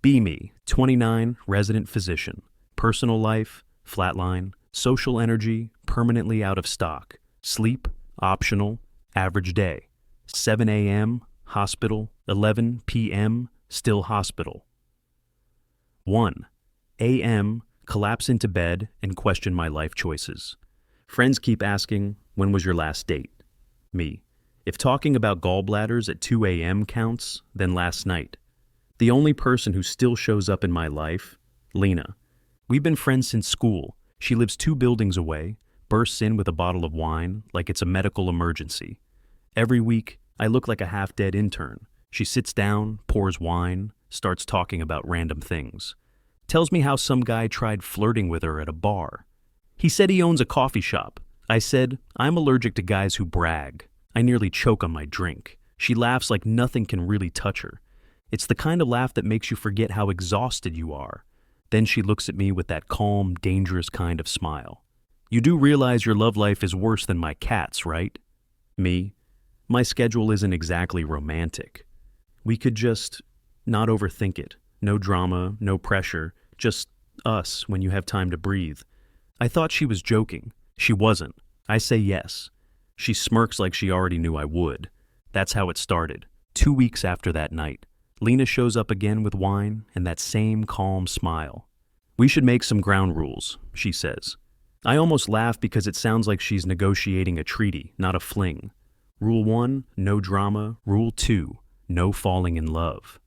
Be me, 29, resident physician. Personal life, flatline. Social energy, permanently out of stock. Sleep, optional. Average day. 7 a.m., hospital. 11 p.m., still hospital. 1 a.m., collapse into bed and question my life choices. Friends keep asking, when was your last date? Me. If talking about gallbladders at 2 a.m. counts, then last night. The only person who still shows up in my life, Lena. We've been friends since school. She lives 2 buildings away, bursts in with a bottle of wine like it's a medical emergency. Every week, I look like a half-dead intern. She sits down, pours wine, starts talking about random things. Tells me how some guy tried flirting with her at a bar. He said he owns a coffee shop. I said, I'm allergic to guys who brag. I nearly choke on my drink. She laughs like nothing can really touch her. It's the kind of laugh that makes you forget how exhausted you are. Then she looks at me with that calm, dangerous kind of smile. You do realize your love life is worse than my cat's, right? Me. My schedule isn't exactly romantic. We could just not overthink it. No drama, no pressure, just us when you have time to breathe. I thought she was joking. She wasn't. I say yes. She smirks like she already knew I would. That's how it started. 2 weeks after that night, Lena shows up again with wine and that same calm smile. We should make some ground rules, she says. I almost laugh because it sounds like she's negotiating a treaty, not a fling. Rule 1, no drama. Rule 2, no falling in love.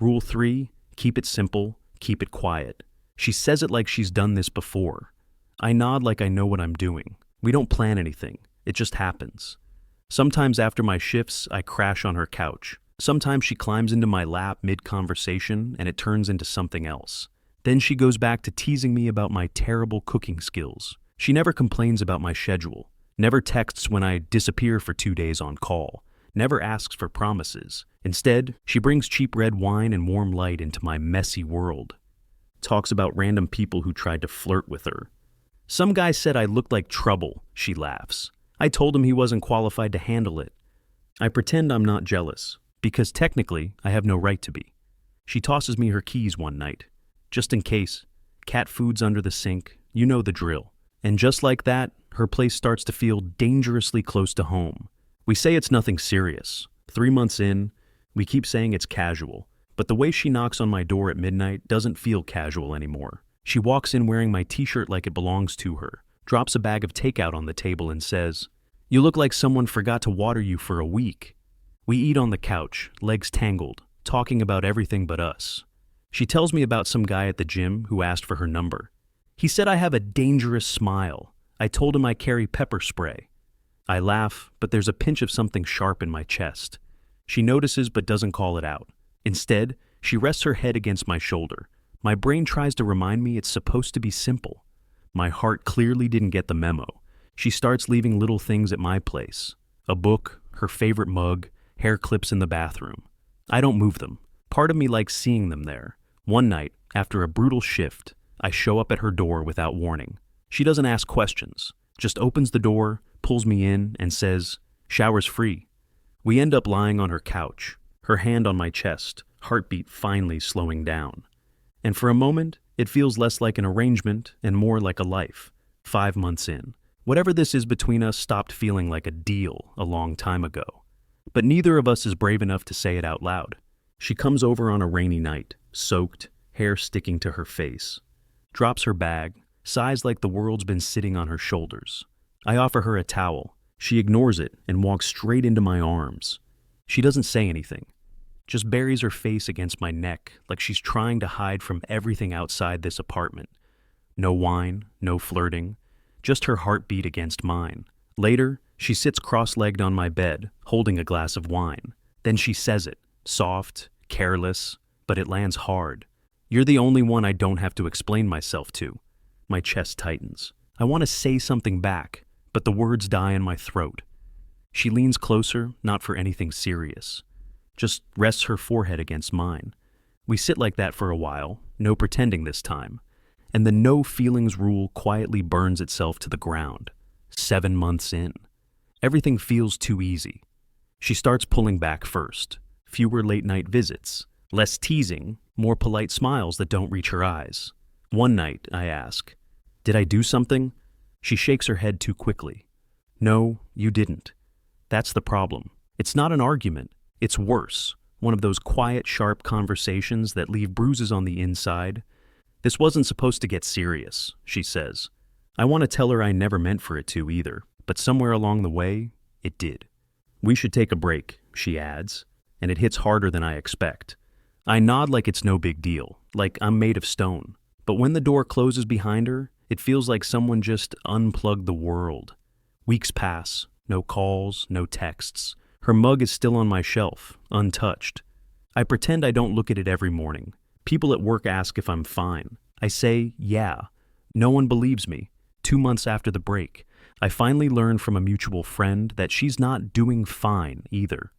Rule 3, keep it simple, keep it quiet. She says it like she's done this before. I nod like I know what I'm doing. We don't plan anything. It just happens. Sometimes after my shifts, I crash on her couch. Sometimes she climbs into my lap mid-conversation and it turns into something else. Then she goes back to teasing me about my terrible cooking skills. She never complains about my schedule. Never texts when I disappear for 2 days on call. Never asks for promises. Instead, she brings cheap red wine and warm light into my messy world. Talks about random people who tried to flirt with her. Some guy said I looked like trouble, she laughs. I told him he wasn't qualified to handle it. I pretend I'm not jealous, because technically I have no right to be. She tosses me her keys one night. Just in case. Cat food's under the sink. You know the drill. And just like that, her place starts to feel dangerously close to home. We say it's nothing serious. 3 months in, we keep saying it's casual. But the way she knocks on my door at midnight doesn't feel casual anymore. She walks in wearing my t-shirt like it belongs to her, drops a bag of takeout on the table and says, "You look like someone forgot to water you for a week." We eat on the couch, legs tangled, talking about everything but us. She tells me about some guy at the gym who asked for her number. He said I have a dangerous smile. I told him I carry pepper spray. I laugh, but there's a pinch of something sharp in my chest. She notices but doesn't call it out. Instead, she rests her head against my shoulder. My brain tries to remind me it's supposed to be simple. My heart clearly didn't get the memo. She starts leaving little things at my place. A book, her favorite mug, hair clips in the bathroom. I don't move them. Part of me likes seeing them there. One night, after a brutal shift, I show up at her door without warning. She doesn't ask questions, just opens the door, pulls me in, and says, "Shower's free." We end up lying on her couch, her hand on my chest, heartbeat finally slowing down. And for a moment, it feels less like an arrangement and more like a life. 5 months in. Whatever this is between us stopped feeling like a deal a long time ago. But neither of us is brave enough to say it out loud. She comes over on a rainy night, soaked, hair sticking to her face. Drops her bag, sighs like the world's been sitting on her shoulders. I offer her a towel. She ignores it and walks straight into my arms. She doesn't say anything, just buries her face against my neck like she's trying to hide from everything outside this apartment. No wine, no flirting, just her heartbeat against mine. Later, she sits cross-legged on my bed, holding a glass of wine. Then she says it, soft, careless, but it lands hard. "You're the only one I don't have to explain myself to." My chest tightens. I want to say something back, but the words die in my throat. She leans closer, not for anything serious. Just rests her forehead against mine. We sit like that for a while, no pretending this time. And the no feelings rule quietly burns itself to the ground. 7 months in. Everything feels too easy. She starts pulling back first. Fewer late-night visits. Less teasing, more polite smiles that don't reach her eyes. One night, I ask, "Did I do something?" She shakes her head too quickly. "No, you didn't." That's the problem. It's not an argument. It's worse. One of those quiet, sharp conversations that leave bruises on the inside. "This wasn't supposed to get serious," she says. I want to tell her I never meant for it to either, but somewhere along the way, it did. "We should take a break," she adds, and it hits harder than I expect. I nod like it's no big deal, like I'm made of stone. But when the door closes behind her, it feels like someone just unplugged the world. Weeks pass, no calls, no texts. Her mug is still on my shelf, untouched. I pretend I don't look at it every morning. People at work ask if I'm fine. I say, yeah. No one believes me. 2 months after the break, I finally learn from a mutual friend that she's not doing fine either.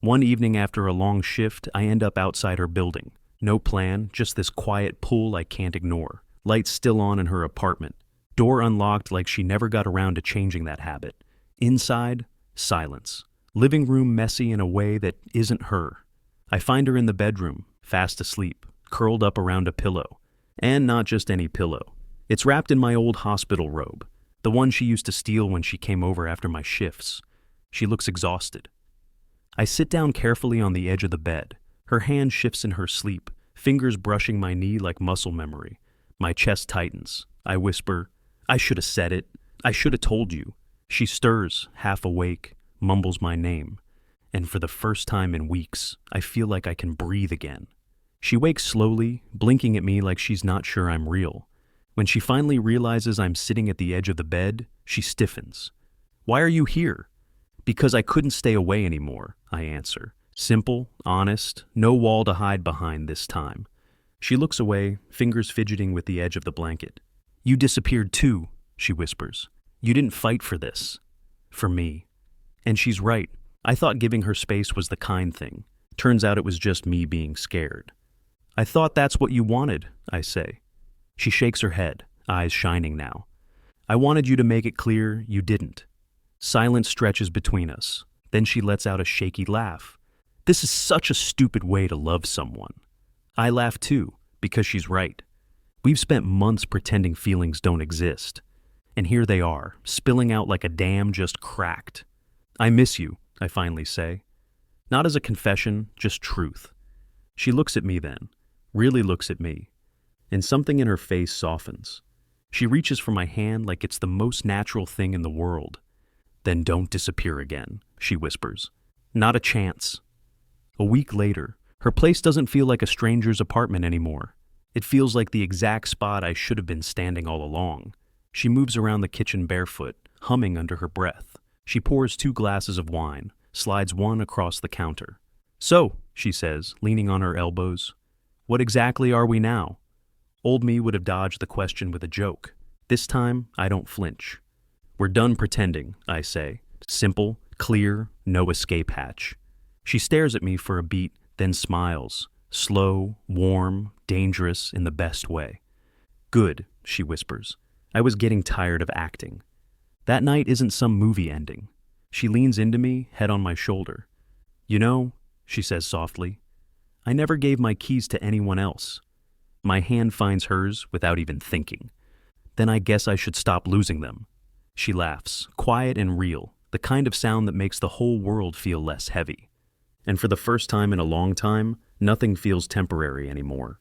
One evening after a long shift, I end up outside her building. No plan, just this quiet pull I can't ignore. Lights still on in her apartment. Door unlocked like she never got around to changing that habit. Inside, silence. Living room messy in a way that isn't her. I find her in the bedroom, fast asleep, curled up around a pillow. And not just any pillow. It's wrapped in my old hospital robe, the one she used to steal when she came over after my shifts. She looks exhausted. I sit down carefully on the edge of the bed. Her hand shifts in her sleep, fingers brushing my knee like muscle memory. My chest tightens. I whisper, "I should have said it. I should have told you." She stirs, half awake, mumbles my name. And for the first time in weeks, I feel like I can breathe again. She wakes slowly, blinking at me like she's not sure I'm real. When she finally realizes I'm sitting at the edge of the bed, she stiffens. "Why are you here?" "Because I couldn't stay away anymore," I answer. Simple, honest, no wall to hide behind this time. She looks away, fingers fidgeting with the edge of the blanket. "You disappeared too," she whispers. "You didn't fight for this. For me." And she's right. I thought giving her space was the kind thing. Turns out it was just me being scared. "I thought that's what you wanted," I say. She shakes her head, eyes shining now. "I wanted you to make it clear you didn't." Silence stretches between us. Then she lets out a shaky laugh. This is such a stupid way to love someone. I laugh too, because she's right. We've spent months pretending feelings don't exist. And here they are, spilling out like a dam just cracked. "I miss you," I finally say. Not as a confession, just truth. She looks at me then, really looks at me, and something in her face softens. She reaches for my hand like it's the most natural thing in the world. "Then don't disappear again," she whispers. "Not a chance." A week later, her place doesn't feel like a stranger's apartment anymore. It feels like the exact spot I should have been standing all along. She moves around the kitchen barefoot, humming under her breath. She pours 2 glasses of wine, slides one across the counter. "So," she says, leaning on her elbows, "what exactly are we now?" Old me would have dodged the question with a joke. This time, I don't flinch. "We're done pretending," I say. Simple, clear, no escape hatch. She stares at me for a beat, then smiles. Slow, warm, dangerous in the best way. "Good," she whispers. I was getting tired of acting. That night isn't some movie ending. She leans into me, head on my shoulder. "You know," she says softly, "I never gave my keys to anyone else." My hand finds hers without even thinking. "Then I guess I should stop losing them." She laughs, quiet and real, the kind of sound that makes the whole world feel less heavy. And for the first time in a long time, nothing feels temporary anymore.